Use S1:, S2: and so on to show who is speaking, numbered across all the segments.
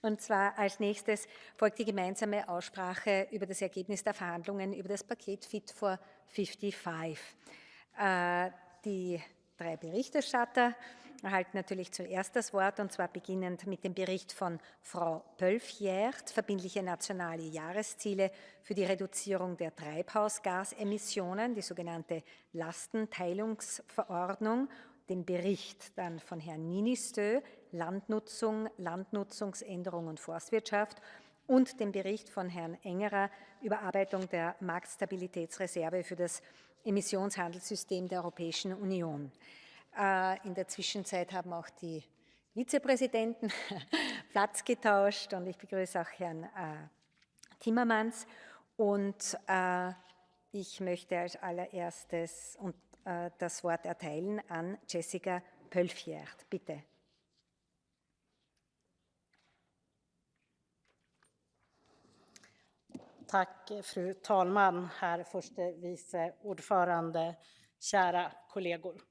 S1: Und zwar als nächstes folgt die gemeinsame Aussprache über das Ergebnis der Verhandlungen über das Paket Fit for 55. Die drei Berichterstatter erhalten natürlich zuerst das Wort, und zwar beginnend mit dem Bericht von Frau POLFJÄRD, verbindliche nationale Jahresziele für die Reduzierung der Treibhausgasemissionen, die sogenannte Lastenteilungsverordnung, den Bericht dann von Herrn NIINISTÖ, Landnutzung, Landnutzungsänderung und Forstwirtschaft, und den Bericht von Herrn Engerer, Überarbeitung der Marktstabilitätsreserve für das Emissionshandelssystem der Europäischen Union. In der Zwischenzeit haben auch die Vizepräsidenten Platz getauscht, und ich begrüße auch Herrn Timmermans. Und ich möchte als allererstes das Wort erteilen an Jessica POLFJÄRD. Bitte.
S2: Tack fru talman, herr förste vice ordförande, kära kollegor.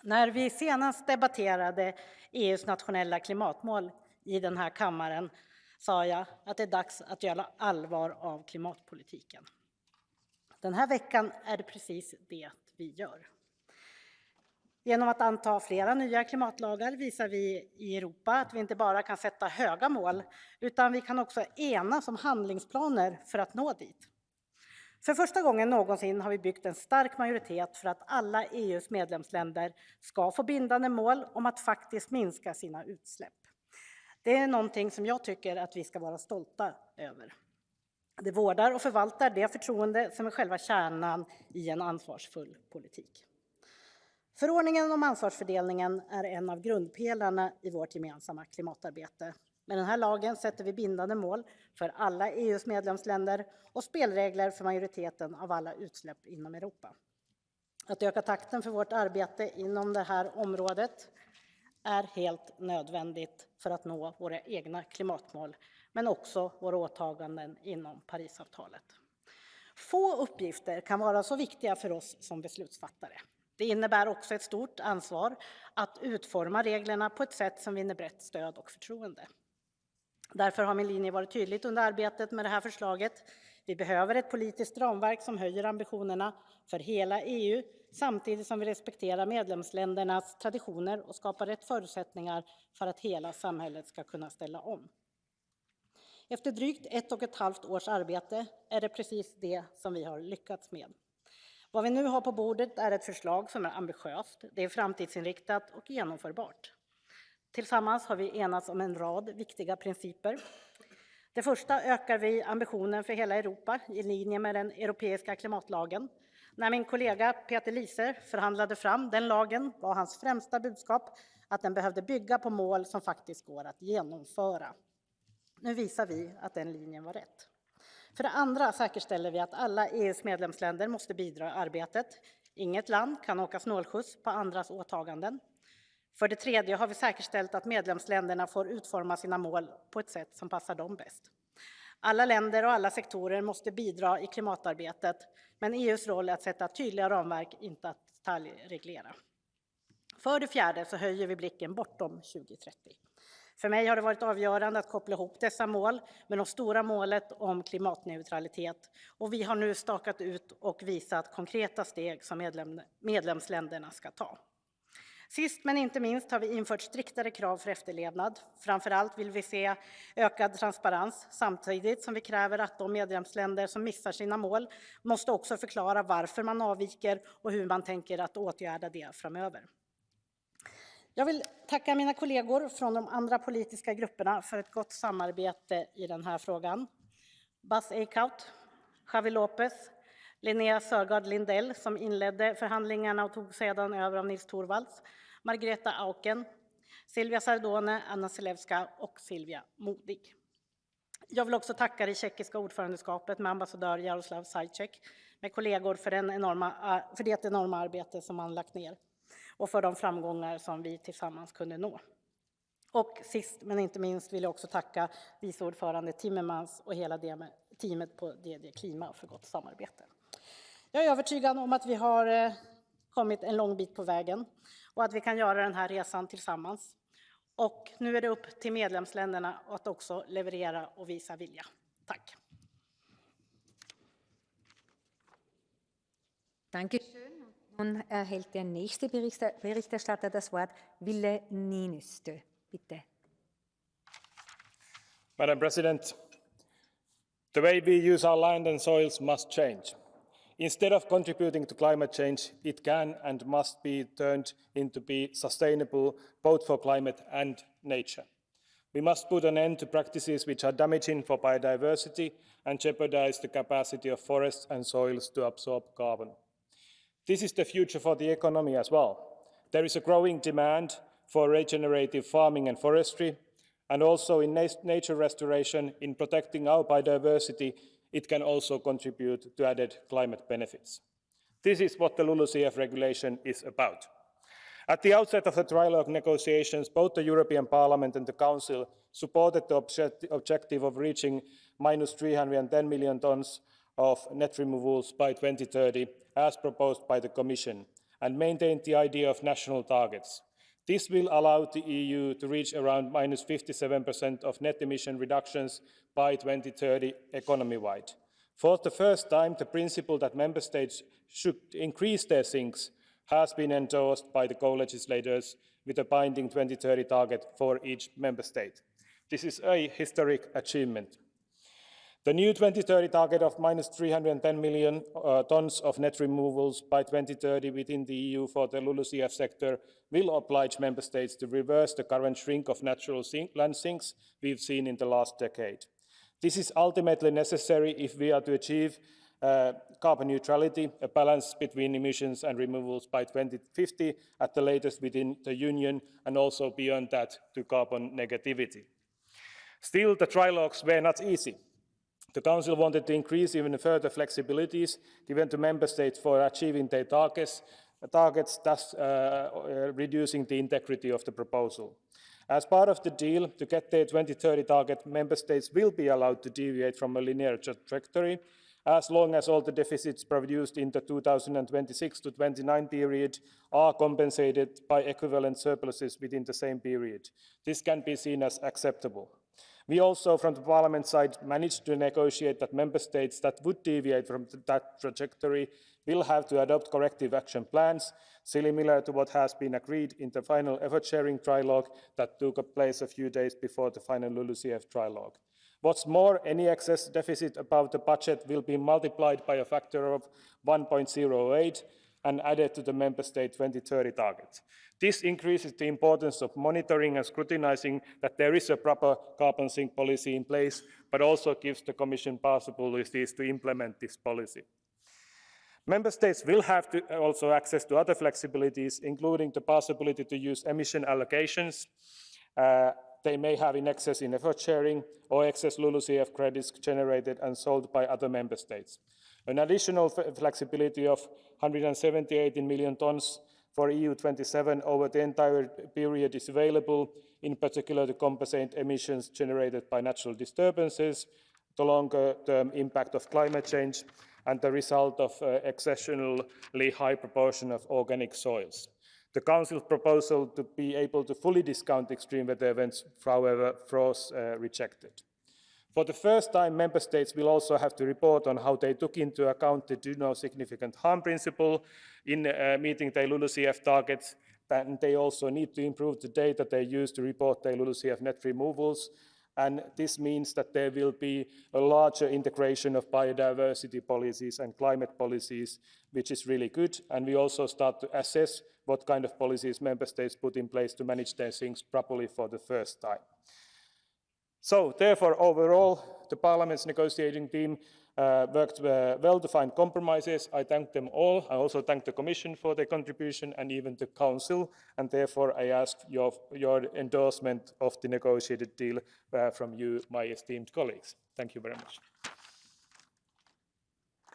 S2: När vi senast debatterade EUs nationella klimatmål i den här kammaren sa jag att det är dags att göra allvar av klimatpolitiken. Den här veckan är det precis det vi gör. Genom att anta flera nya klimatlagar visar vi i Europa att vi inte bara kan sätta höga mål, utan vi kan också enas om handlingsplaner för att nå dit. För första gången någonsin har vi byggt en stark majoritet för att alla EUs medlemsländer ska få bindande mål om att faktiskt minska sina utsläpp. Det är någonting som jag tycker att vi ska vara stolta över. Det vårdar och förvaltar det förtroende som är själva kärnan i en ansvarsfull politik. Förordningen om ansvarsfördelningen är en av grundpelarna i vårt gemensamma klimatarbete. Med den här lagen sätter vi bindande mål för alla EUs medlemsländer och spelregler för majoriteten av alla utsläpp inom Europa. Att öka takten för vårt arbete inom det här området är helt nödvändigt för att nå våra egna klimatmål, men också våra åtaganden inom Parisavtalet. Få uppgifter kan vara så viktiga för oss som beslutsfattare. Det innebär också ett stort ansvar att utforma reglerna på ett sätt som vinner brett stöd och förtroende. Därför har min linje varit tydligt under arbetet med det här förslaget. Vi behöver ett politiskt ramverk som höjer ambitionerna för hela EU, samtidigt som vi respekterar medlemsländernas traditioner och skapar rätt förutsättningar för att hela samhället ska kunna ställa om. Efter drygt 1,5 års arbete är det precis det som vi har lyckats med. Vad vi nu har på bordet är ett förslag som är ambitiöst, det är framtidsinriktat och genomförbart. Tillsammans har vi enats om en rad viktiga principer. Det första ökar vi ambitionen för hela Europa i linje med den europeiska klimatlagen. När min kollega Peter Liese förhandlade fram den lagen var hans främsta budskap att den behövde bygga på mål som faktiskt går att genomföra. Nu visar vi att den linjen var rätt. För det andra säkerställer vi att alla EUs medlemsländer måste bidra i arbetet. Inget land kan åka snålskjuts på andras åtaganden. För det tredje har vi säkerställt att medlemsländerna får utforma sina mål på ett sätt som passar dem bäst. Alla länder och alla sektorer måste bidra i klimatarbetet, men EUs roll är att sätta tydliga ramverk, inte att detaljreglera. För det fjärde så höjer vi blicken bortom 2030. För mig har det varit avgörande att koppla ihop dessa mål med det stora målet om klimatneutralitet, och vi har nu stakat ut och visat konkreta steg som medlemsländerna ska ta. Sist men inte minst har vi infört striktare krav för efterlevnad. Framförallt vill vi se ökad transparens, samtidigt som vi kräver att de medlemsländer som missar sina mål måste också förklara varför man avviker och hur man tänker att åtgärda det framöver. Jag vill tacka mina kollegor från de andra politiska grupperna för ett gott samarbete i den här frågan. Bas Eickhout, Javi Lopez, Linnea Sörgard Lindell som inledde förhandlingarna och tog sedan över av Nils Torvalds, Margareta Auken, Silvia Sardone, Anna Selewska och Silvia Modig. Jag vill också tacka det tjeckiska ordförandeskapet med ambassadör Jaroslav Sajček, med kollegor för det enorma arbete som man lagt ner och för de framgångar som vi tillsammans kunde nå. Och sist men inte minst vill jag också tacka vice ordförande Timmermans och hela teamet på DD Klima för gott samarbete. Jag är övertygad om att vi har kommit en lång bit på vägen och att vi kan göra den här resan tillsammans. Och nu är det upp till medlemsländerna att också leverera och visa vilja. Tack.
S1: Dankeschön. Nun erhält der nächste Berichterstatter das Wort, Ville NIINISTÖ. Bitte.
S3: Madam President, the way we use our land and soils must change. Instead of contributing to climate change, it can and must be turned into be sustainable both for climate and nature. We must put an end to practices which are damaging for biodiversity and jeopardize the capacity of forests and soils to absorb carbon. This is the future for the economy as well. There is a growing demand for regenerative farming and forestry, and also in nature restoration, in protecting our biodiversity, it can also contribute to added climate benefits. This is what the LULUCF regulation is about. At the outset of the trilogue negotiations, both the European Parliament and the Council supported the objective of reaching minus 310 million tons of net removals by 2030, as proposed by the Commission, and maintained the idea of national targets. This will allow the EU to reach around minus 57% of net emission reductions by 2030 economy-wide. For the first time, the principle that member states should increase their sinks has been endorsed by the co-legislators with a binding 2030 target for each member state. This is a historic achievement. The new 2030 target of minus 310 million tons of net removals by 2030 within the EU for the LULUCF sector will oblige member states to reverse the current shrink of natural land sinks we've seen in the last decade. This is ultimately necessary if we are to achieve carbon neutrality, a balance between emissions and removals by 2050 at the latest within the Union, and also beyond that to carbon negativity. Still, the trilogues were not easy. The Council wanted to increase even further flexibilities given to member states for achieving their targets, thus reducing the integrity of the proposal. As part of the deal, to get their 2030 target, member states will be allowed to deviate from a linear trajectory as long as all the deficits produced in the 2026 to 29 period are compensated by equivalent surpluses within the same period. This can be seen as acceptable. We also, from the Parliament side, managed to negotiate that member states that would deviate from that trajectory will have to adopt corrective action plans, similar to what has been agreed in the final effort-sharing trilogue that took place a few days before the final LULUCF trilogue. What's more, any excess deficit above the budget will be multiplied by a factor of 1.08 and added to the member state 2030 target. This increases the importance of monitoring and scrutinizing that there is a proper carbon sink policy in place, but also gives the Commission possibilities to implement this policy. Member states will have to also access to other flexibilities, including the possibility to use emission allocations. They may have in excess in effort sharing or excess LULUCF credits generated and sold by other member states. An additional flexibility of 178 million tons for EU 27 over the entire period is available, in particular to compensate emissions generated by natural disturbances, the longer-term impact of climate change, and the result of exceptionally high proportion of organic soils. The Council's proposal to be able to fully discount extreme weather events, however, was rejected. For the first time, member states will also have to report on how they took into account the do no significant harm principle in meeting their LULUCF targets, and they also need to improve the data they use to report their LULUCF net removals. And this means that there will be a larger integration of biodiversity policies and climate policies, which is really good. And we also start to assess what kind of policies member states put in place to manage their things properly for the first time. So, therefore, overall, the Parliament's negotiating team worked well to find compromises. I thank them all. I also thank the Commission for their contribution and even the Council. And therefore, I ask your endorsement of the negotiated deal from you, my esteemed colleagues. Thank you very much.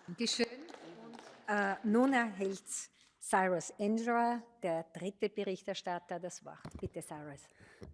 S1: Dankeschön. Nun erhält Cyrus ENGERER, der dritte Berichterstatter, das Wort. Bitte, Cyrus.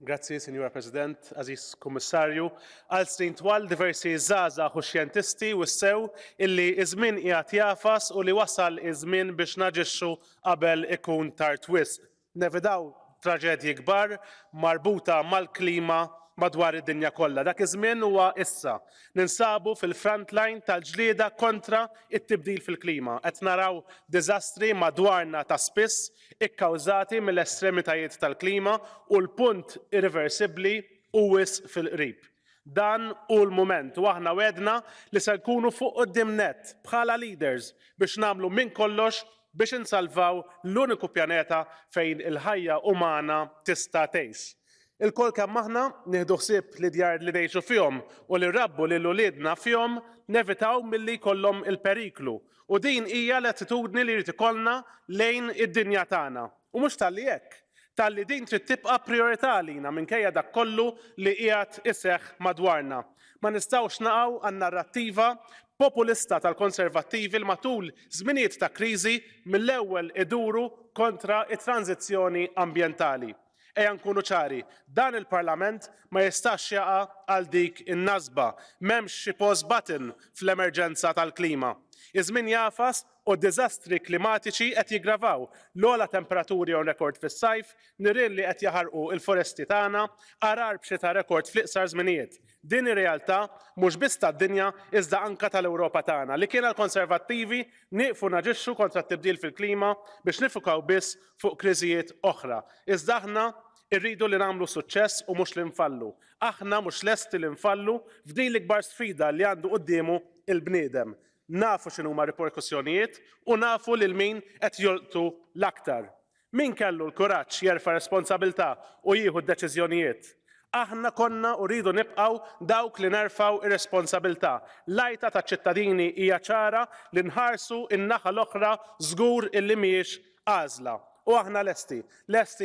S4: Grazie, Signora President, Aziz Kommissarju. Għal snin twal diversi żgħażagħ u xjentisti wissew illi iż-żmien qiegħed jafas u li wasal iż-żmien biex naġixxu qabel ikun tard wisq. Nevidaw traġedji kbar marbuta mal-klima madwar id-dinja kollha. Dak iż-żmien huwa issa. Ninsabu fil-front line tal-ġlieda kontra it-tibdil fil-klima. Qed naraw diżastri madwarna ta' spiss ikkawżati mill-estremitajiet tal-klima u l-punt irreversibbli huwis fil-qrib. Dan hu l-mument u aħna wedna li se nkunu fuq quddiem nett bħala leaders biex nagħmlu minn kollox biex insalvaw l-uniku pjaneta fejn il-ħajja umana tista' tgħix. Il-kol kemm aħna nieħdu ħsieb li djar li ngħixu fihom u li rabbu lil uliedna fihom nevitaw milli jkollhom il-periklu. U din hija l-attitudni li jrid ikollna lejn id-dinja tagħna. U mhux talli hekk, talli din trid tibqa' prijorità għalina minkejja dak kollu li qiegħed iseħħ madwarna. Ma nistgħux naqgħu għan-narrattiva populista tal-konservattivi l matul żminijiet ta' kriżi mill-ewwel iduru kontra it-tranzizzjoni ambjentali. Ejja nkunu ċari, dan il-Parlament ma jistax jaqa' għal dik in-nasba, m'hemmx xi pause button fl-emerġenza tal-klima. Iż-żmien jafas u d-diżastri klimatiċi qed jiggravaw l-ogħla temperaturi on rekord fis-sajf, nirien li qed jaħarqu l-foresti tagħna, arar b'xita rekord fl-iqsar żminijiet. Din ir-realtà mhux biss tad-dinja iżda anke tal-Ewropa tagħna li kien għall-Konservattivi nieqfu naġixxu kontra t-tibdil fil-klima biex nifukaw biss fuq kriżijiet oħra. Iżda aħna irridu li nagħmlu suċċess u mhux li nfallu. Aħna mhux lesti li nfallu f'din l-ikbar sfida li għandu qudiemu il-bniedem. Nafu x'inhuma reperkussjonijiet u nafu lil min qed jolqtu l-aktar. Min kellu l-kuraġġ jerfa' responsabilità u jieħu d-deċiżjonijiet. Aħna konna u rridu nibqgħu dawk li nerfgħu ir-responsabilità. L-għajta taċ-ċittadini hija ċara li nħarsu in-naħa l-oħra żgur illi mhijiex għażla. U aħna lesti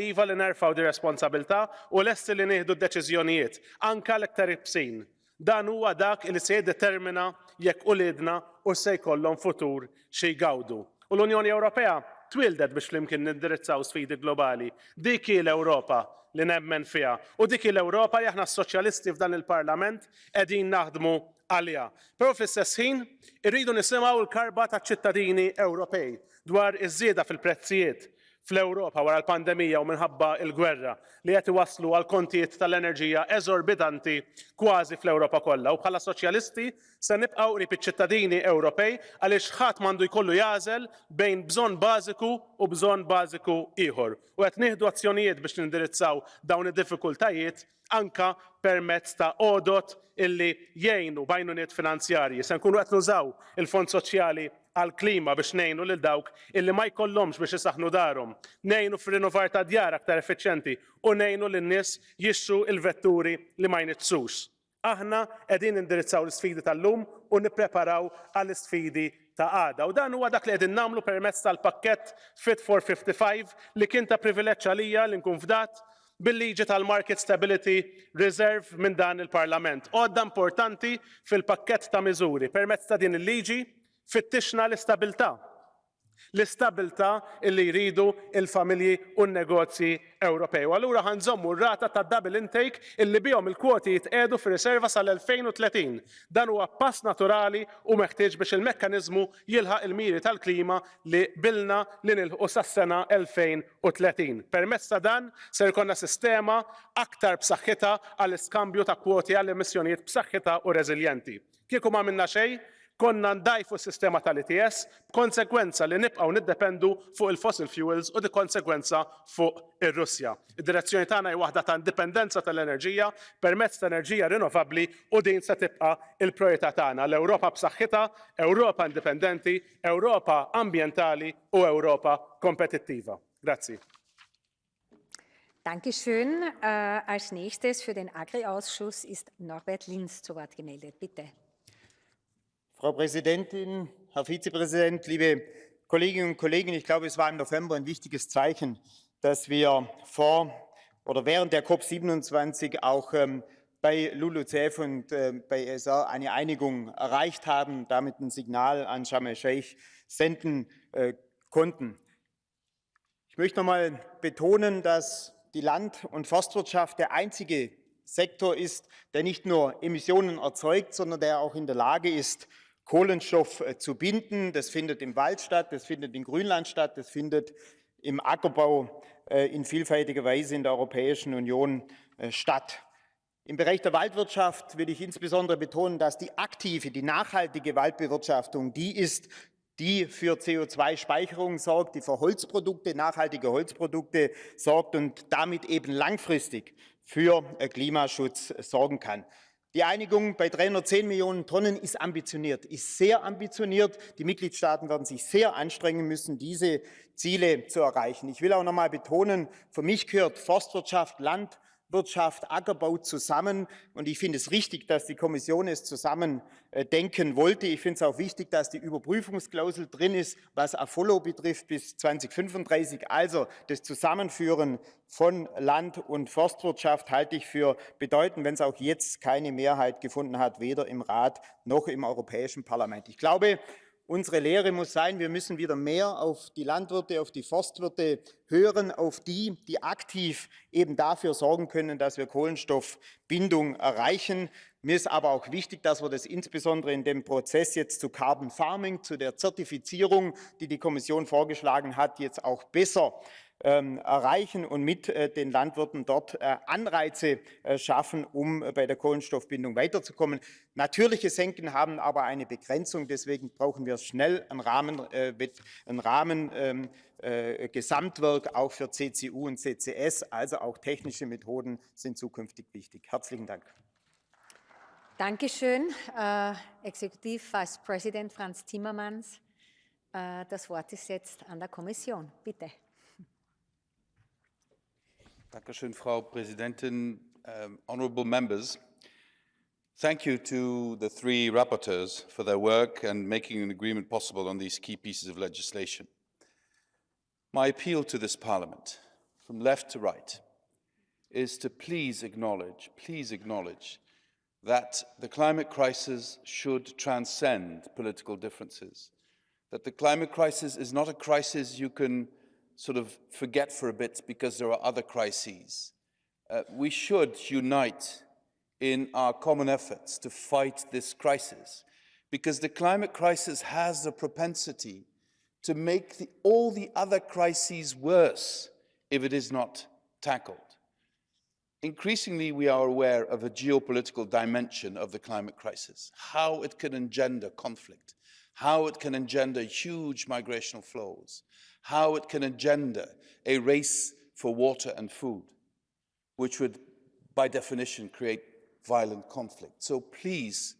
S4: iva li nerfgħu di responsabilità u lesti li nieħdu d-deċiżjonijiet, anke l-iktar ibsin. Dan huwa dak li se jiddetermina jekk uliedna u se jkollhom futur xi jgawdu. U l-Unjoni Ewropea twildet biex flimkien nindirizzaw sfidi globali. Dik hi l-Ewropa li nemmen fiha. U dik hi l-Ewropa li aħna s-soċjalisti f'dan il-Parlament qegħdin naħdmu għaliha. Però fl-istess ħin irridu nisimgħu l-karba taċ-ċittadini Ewropej dwar iż-żieda fil-prezzijiet fl-Ewropa wara l-pandemija u minħabba l-gwerra li qed iwasslu għal kontijiet tal-enerġija eżorbitanti kważi fl-Ewropa kollha. U bħala soċjalisti se nibqgħu qrib iċ-ċittadini Ewropej għaliex ħadd m'għandu jkollu jagħżel bejn bżonn bażiku u bżonn bażiku ieħor. U qed nieħdu azzjonijiet biex nindirizzaw dawn id-diffikultajiet anka permezz ta' għodot illi jgħinu b'għajnuniet finanzjarji. Se nkunu qed nużaw il-Fond Soċjali għall-klima biex ngħinu lil dawk illi ma jkollhomx biex isaħħnu darhom, ngħinu fir-rinnovar ta' djar aktar effiċjenti u ngħinu lin-nies jixtru l-vetturi li ma jniġġsux. Aħna qegħdin indirizzaw l-isfidi tal-lum u nippreparaw għall-isfidi ta' għada. U dan huwa dak li qegħdin nagħmlu permezz tal-pakkett Fit for 55 li kien ta' privileġġ għalija li nkun fdat bil-liġi tal-Market Stability Reserve minn dan il-Parlament. Għodda importanti fil-pakkett ta' miżuri permezz ta' din il-liġi fittixna l-istabilità. L-istabilità illi jridu il-familji u n-negozji Ewropej. U allura ħanżommu r-rata ta' double intake illi bihom il-kwoti jitqiegħdu fir-riserva sal-2030. Dan huwa pass naturali u meħtieġ biex il-mekkaniżmu jilħaq il-miri tal-klima li bilna li nilħu sas-sena 2030. Permezz ta' dan se jkollna sistema aktar b'saħħitha għall-iskambju ta' kwoti għall-emissjonijiet b'saħħitha u reżiljenti. Kieku ma minna xejn, konna ndajfu s-sistema tal-ETS b'konsegwenza li nibqgħu niddependu fuq il-fossil fuels u di konsegwenza fuq ir-Russja. Id-direzzjoni tagħna hi waħda ta' indipendenza tal-enerġija permezz ta' enerġija rinnovabbli u din se tibqa' il-priorità tagħna. L-Ewropa b'saħħitha, Ewropa indipendenti, Ewropa ambjentali u Ewropa kompetittiva. Grazzi.
S1: Dankeschön. Als nächstes für den Agri-Ausschuss ist Norbert Lins zu Wort gemeldet. Bitte.
S5: Frau Präsidentin, Herr Vizepräsident, liebe Kolleginnen und Kollegen! Ich glaube, es war im November ein wichtiges Zeichen, dass wir während der COP27 auch bei LULUCF und bei ESR eine Einigung erreicht haben, damit ein Signal an Sharm el-Sheikh senden konnten. Ich möchte noch einmal betonen, dass die Land- und Forstwirtschaft der einzige Sektor ist, der nicht nur Emissionen erzeugt, sondern der auch in der Lage ist, Kohlenstoff zu binden. Das findet im Wald statt, das findet im Grünland statt, das findet im Ackerbau in vielfältiger Weise in der Europäischen Union statt. Im Bereich der Waldwirtschaft will ich insbesondere betonen, dass die aktive, die nachhaltige Waldbewirtschaftung die ist, die für CO2-Speicherung sorgt, die für Holzprodukte, nachhaltige Holzprodukte sorgt und damit eben langfristig für Klimaschutz sorgen kann. Die Einigung bei 310 Millionen Tonnen ist ambitioniert, ist sehr ambitioniert. Die Mitgliedstaaten werden sich sehr anstrengen müssen, diese Ziele zu erreichen. Ich will auch noch mal betonen, für mich gehört Forstwirtschaft, Landwirtschaft, Ackerbau zusammen. Und ich finde es richtig, dass die Kommission es zusammen denken wollte. Ich finde es auch wichtig, dass die Überprüfungsklausel drin ist, was A-Follow betrifft bis 2035. Also das Zusammenführen von Land- und Forstwirtschaft halte ich für bedeutend, wenn es auch jetzt keine Mehrheit gefunden hat, weder im Rat noch im Europäischen Parlament. Ich glaube, unsere Lehre muss sein, wir müssen wieder mehr auf die Landwirte, auf die Forstwirte hören, auf die, die aktiv eben dafür sorgen können, dass wir Kohlenstoffbindung erreichen. Mir ist aber auch wichtig, dass wir das insbesondere in dem Prozess jetzt zu Carbon Farming, zu der Zertifizierung, die die Kommission vorgeschlagen hat, jetzt auch besser erreichen und mit den Landwirten dort Anreize schaffen, um bei der Kohlenstoffbindung weiterzukommen. Natürliche Senken haben aber eine Begrenzung, deswegen brauchen wir schnell ein Gesamtwerk auch für CCU und CCS, also auch technische Methoden sind zukünftig wichtig. Herzlichen Dank.
S1: Dankeschön, Executive Vice President Frans Timmermans. Das Wort ist jetzt an der Kommission. Bitte.
S6: Dankeschön, Frau Präsidentin. Honourable members, thank you to the three rapporteurs for their work and making an agreement possible on these key pieces of legislation. My appeal to this Parliament, from left to right, is to please acknowledge that the climate crisis should transcend political differences, that the climate crisis is not a crisis you can sort of forget for a bit because there are other crises. We should unite in our common efforts to fight this crisis because the climate crisis has the propensity to make all the other crises worse if it is not tackled. Increasingly, we are aware of a geopolitical dimension of the climate crisis, how it can engender conflict, how it can engender huge migrational flows, how it can engender a race for water and food, which would, by definition, create violent conflict. So please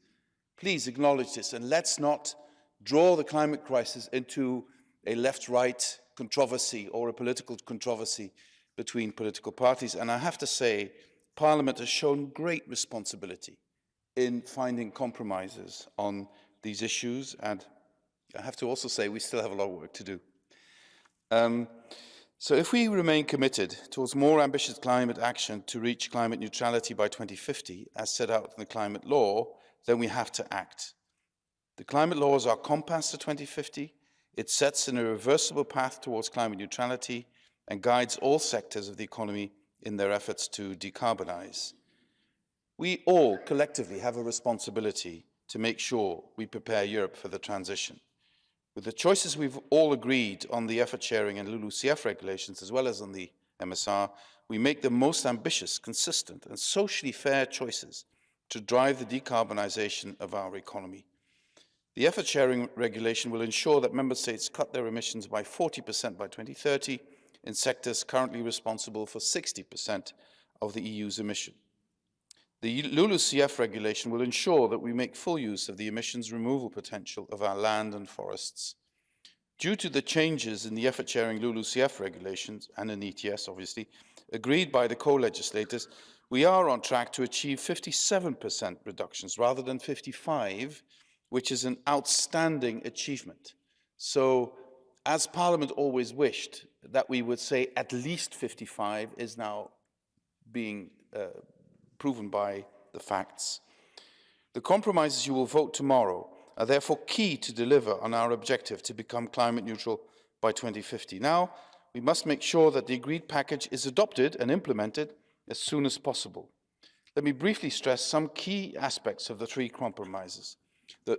S6: acknowledge this, and let's not draw the climate crisis into a left-right controversy or a political controversy between political parties. And I have to say, Parliament has shown great responsibility in finding compromises on these issues, and I have to also say we still have a lot of work to do. So if we remain committed towards more ambitious climate action to reach climate neutrality by 2050, as set out in the climate law, then we have to act. The climate law is our compass to 2050. It sets an irreversible path towards climate neutrality and guides all sectors of the economy in their efforts to decarbonize. We all collectively have a responsibility to make sure we prepare Europe for the transition. With the choices we've all agreed on the effort sharing and LULUCF regulations, as well as on the MSR, we make the most ambitious, consistent and socially fair choices to drive the decarbonisation of our economy. The effort sharing regulation will ensure that member states cut their emissions by 40% by 2030 in sectors currently responsible for 60% of the EU's emission. The LULUCF regulation will ensure that we make full use of the emissions removal potential of our land and forests. Due to the changes in the effort-sharing LULUCF regulations, and in ETS obviously, agreed by the co-legislators, we are on track to achieve 57% reductions rather than 55%, which is an outstanding achievement. So, as Parliament always wished, that we would say at least 55 is now being proven by the facts. The compromises you will vote tomorrow are therefore key to deliver on our objective to become climate neutral by 2050. Now, we must make sure that the agreed package is adopted and implemented as soon as possible. Let me briefly stress some key aspects of the three compromises. The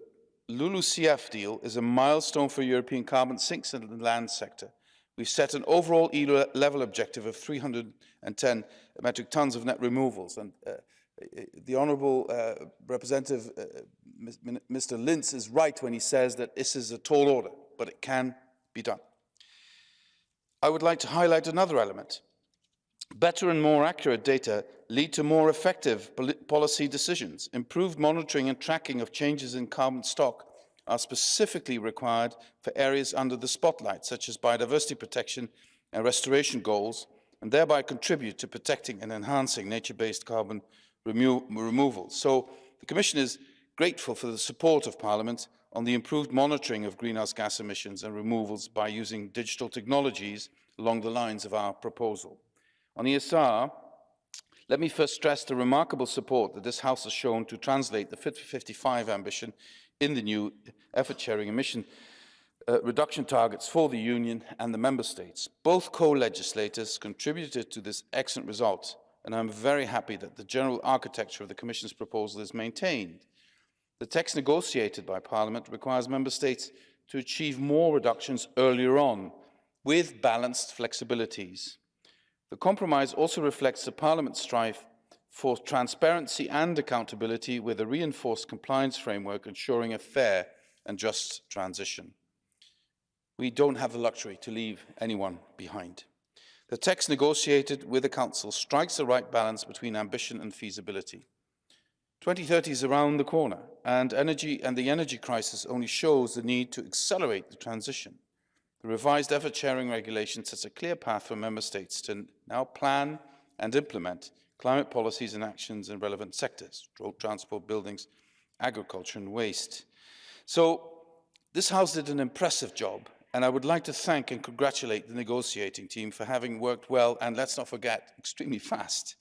S6: LULUCF deal is a milestone for European carbon sinks in the land sector. We've set an overall EU level objective of 310 metric tons of net removals. And the Honourable Representative, Mr. Linz, is right when he says that this is a tall order, but it can be done. I would like to highlight another element. Better and more accurate data lead to more effective policy decisions. Improved monitoring and tracking of changes in carbon stock are specifically required for areas under the spotlight, such as biodiversity protection and restoration goals, and thereby contribute to protecting and enhancing nature-based carbon removal. So the Commission is grateful for the support of Parliament on the improved monitoring of greenhouse gas emissions and removals by using digital technologies along the lines of our proposal. On ESR, let me first stress the remarkable support that this House has shown to translate the Fit for 55 ambition in the new effort-sharing emission reduction targets for the Union and the Member States. Both co-legislators contributed to this excellent result, and I'm very happy that the general architecture of the Commission's proposal is maintained. The text negotiated by Parliament requires Member States to achieve more reductions earlier on, with balanced flexibilities. The compromise also reflects the Parliament's strive for transparency and accountability with a reinforced compliance framework ensuring a fair and just transition. We don't have the luxury to leave anyone behind. The text negotiated with the Council strikes the right balance between ambition and feasibility. 2030 is around the corner, and the energy crisis only shows the need to accelerate the transition. The revised effort-sharing regulation sets a clear path for Member States to now plan and implement climate policies and actions in relevant sectors: road transport, buildings, agriculture and waste. So this House did an impressive job, and I would like to thank and congratulate the negotiating team for having worked well and, let's not forget, extremely fast.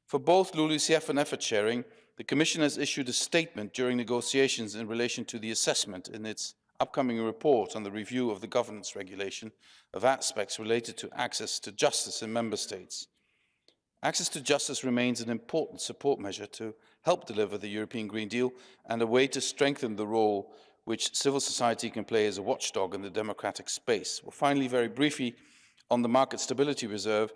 S6: For both LULUCF and effort-sharing, the Commission has issued a statement during negotiations in relation to the assessment in its upcoming report on the review of the governance regulation of aspects related to access to justice in Member States. Access to justice remains an important support measure to help deliver the European Green Deal and a way to strengthen the role which civil society can play as a watchdog in the democratic space. Well, finally, very briefly, on the Market Stability Reserve,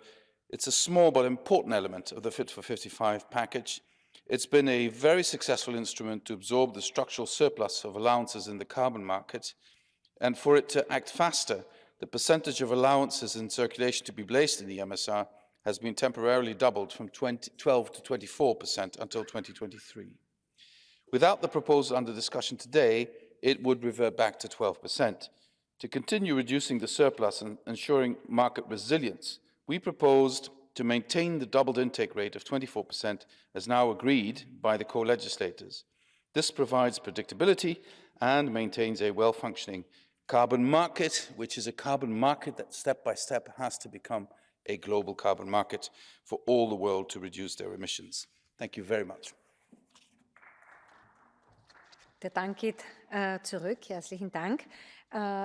S6: it's a small but important element of the Fit for 55 package. It's been a very successful instrument to absorb the structural surplus of allowances in the carbon market, and for it to act faster, the percentage of allowances in circulation to be placed in the MSR has been temporarily doubled from 12 to 24% until 2023. Without the proposal under discussion today, it would revert back to 12%. To continue reducing the surplus and ensuring market resilience, we proposed to maintain the doubled intake rate of 24% as now agreed by the co-legislators. This provides predictability and maintains a well-functioning carbon market, which is a carbon market that step by step has to become a global carbon market for all the world to reduce their emissions. Thank you very much.
S1: Der Dank geht zurück. Herzlichen Dank.